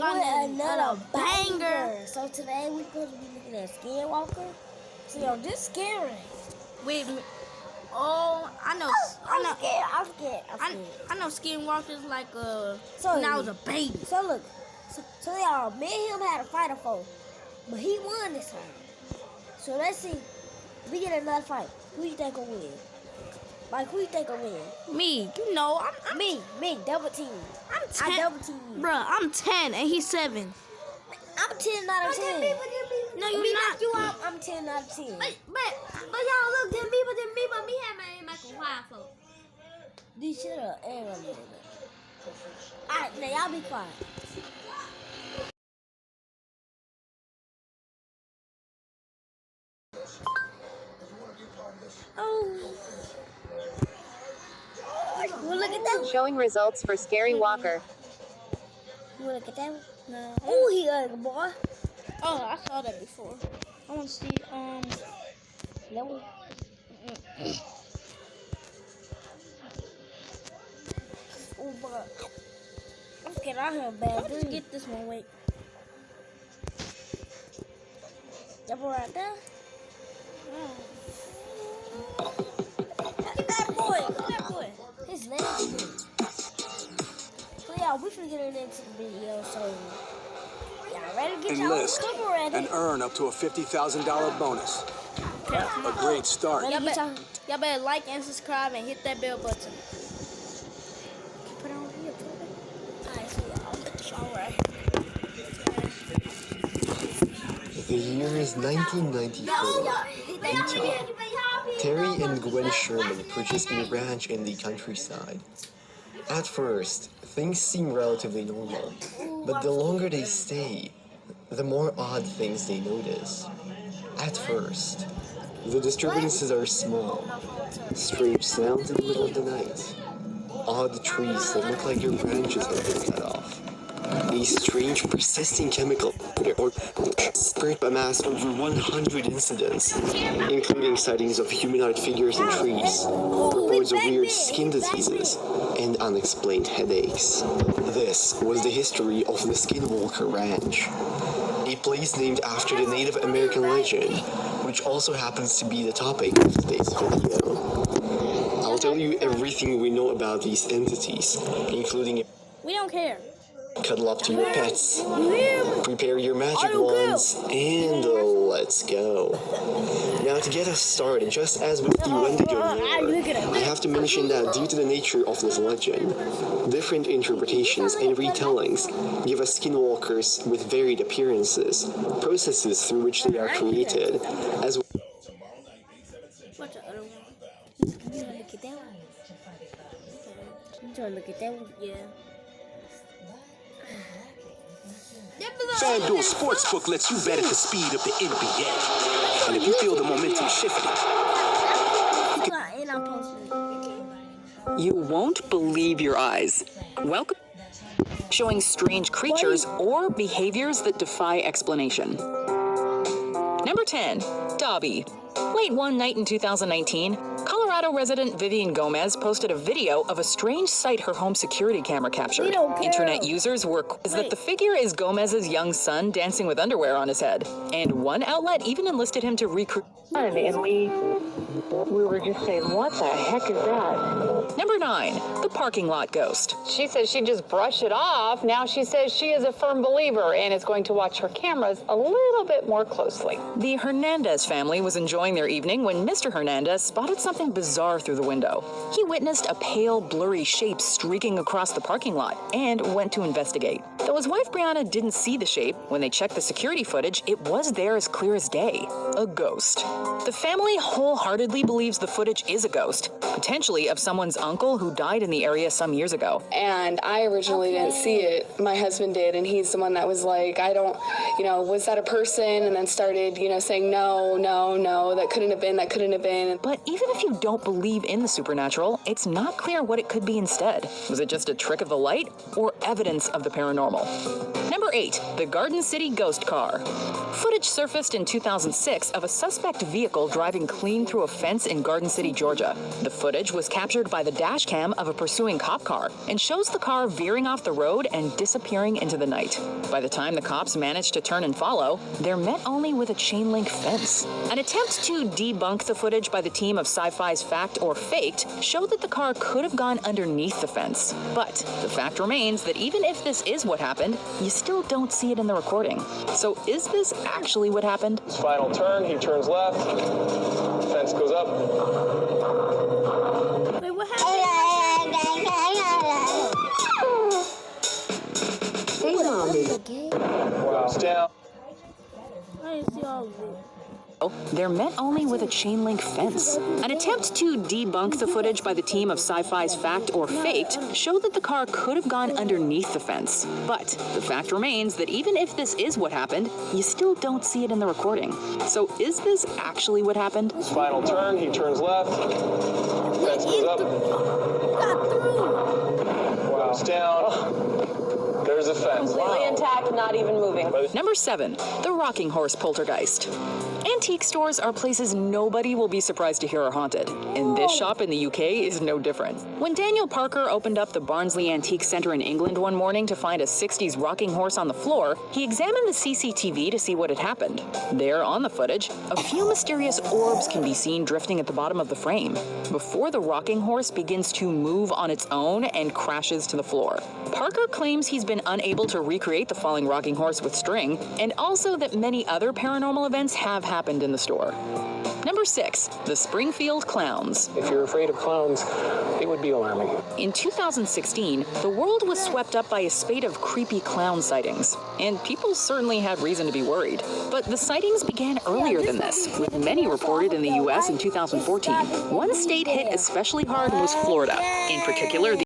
on another banger. So today we're going to be looking at Skinwalker. So yo, this is scary. Wait, oh, I know. I'm scared. I know Skinwalker's like So when I was a baby. So look, so y'all, me and him had a fight before, but he won this time. So let's see, we get another fight. Who you think will win? Like, who you think will win? Me, you know, I'm me, double team. I double team you. Bruh, I'm 10 and he's 7. I'm 10 out of 10. No, you're not. You out, I'm 10 out of 10. But y'all look, then me had my quiet for. Dude, shut up. Alright, now y'all be quiet. Oh. Well, look at that one. Showing results for Scary Walker. You wanna look at that one? No. Oh, he ugly, boy. Oh, I saw that before. I want to see that one. Oh, boy. Let's get out here, bad. Let's get this one. Wait. That one right there. Look at that boy. His legs. So yeah, we finna get into the video. So y'all ready to get y'all cover ready? And earn up to a $50,000 bonus. A great start. Y'all better like and subscribe and hit that bell button. Put it on here. Alright, so y'all, I'll get the show right. The year is 1994. Utah. Terry and Gwen Sherman purchased a ranch in the countryside. At first, things seem relatively normal, but the longer they stay, the more odd things they notice. At first, the disturbances are small. Strange sounds in the middle of the night. Odd trees that look like their branches have been cut off. A strange persisting chemical or spirit amassed over 100 incidents, including sightings of humanoid figures in trees, reports of weird skin diseases, and unexplained headaches. This was the history of the Skinwalker Ranch, a place named after the Native American legend, which also happens to be the topic of today's video. I'll tell you everything we know about these entities, including We don't care. cuddle up to your pets, prepare your magic wands, and let's go. Now to get us started, just as with the Wendigo lore, I have to mention that due to the nature of this legend, different interpretations and retellings give us skinwalkers with varied appearances, processes through which they are created, as well. What's the other one? You wanna look at that one? You wanna look at that one? Yeah. FanDuel Sportsbook lets you bet at the speed of the NBA. And if you feel the momentum shifting, And I'm posting. You won't believe your eyes. Welcome. Showing strange creatures or behaviors that defy explanation. Number 10, Dobby. Late one night in 2019, Colorado resident Vivian Gomez posted a video of a strange sight her home security camera captured. Internet users were quizzed that the figure is Gomez's young son dancing with underwear on his head. And one outlet even enlisted him to recreate. And we were just saying, what the heck is that? Number 9, the parking lot ghost. She says she just brushed it off. Now she says she is a firm believer and is going to watch her cameras a little bit more closely. The Hernandez family was enjoying their evening when Mr. Hernandez spotted something bizarre through the window. He witnessed a pale, blurry shape streaking across the parking lot and went to investigate. Though his wife Brianna didn't see the shape, when they checked the security footage, it was there as clear as day. A ghost. The family wholeheartedly believes the footage is a ghost, potentially of someone's uncle who died in the area some years ago. And I originally didn't see it. My husband did, and he's the one that was like, I don't, was that a person? And then started, saying, no, that couldn't have been. But even if you don't believe in the supernatural, it's not clear what it could be instead. Was it just a trick of the light or evidence of the paranormal? normal. Number 8, the Garden City ghost car. Footage surfaced in 2006 of a suspect vehicle driving clean through a fence in Garden City, Georgia. The footage was captured by the dash cam of a pursuing cop car and shows the car veering off the road and disappearing into the night. By the time the cops managed to turn and follow, they're met only with a chain link fence. An attempt to debunk the footage by the team of Sci-Fi's Fact or Faked showed that the car could have gone underneath the fence. But the fact remains that even if this is what happened, you still don't see it in the recording. So is this actually what happened? Final turn, he turns left, fence goes up. Wait, what happened? Wow. Down. I didn't see all of it. They're met only with a chain link fence. An attempt to debunk the footage by the team of Sci-Fi's Fact or Faked showed that the car could have gone underneath the fence. But the fact remains that even if this is what happened, you still don't see it in the recording. So is this actually what happened? Final turn, he turns left, fence goes up. Wow. Down. There's a fence. Completely intact, not even moving. Number 7, the rocking horse poltergeist. Antique stores are places nobody will be surprised to hear are haunted, and this shop in the UK is no different. When Daniel Parker opened up the Barnsley Antique Centre in England one morning to find a 60s rocking horse on the floor, he examined the CCTV to see what had happened. There, on the footage, a few mysterious orbs can be seen drifting at the bottom of the frame, before the rocking horse begins to move on its own and crashes to the floor. Parker claims he's been unable to recreate the falling rocking horse with string, and also that many other paranormal events have happened in the store. Number 6, the Springfield Clowns. If you're afraid of clowns, it would be alarming. In 2016, the world was swept up by a spate of creepy clown sightings, and people certainly had reason to be worried. But the sightings began earlier than this, with many reported in the US in 2014. One state hit especially hard was Florida, in particular the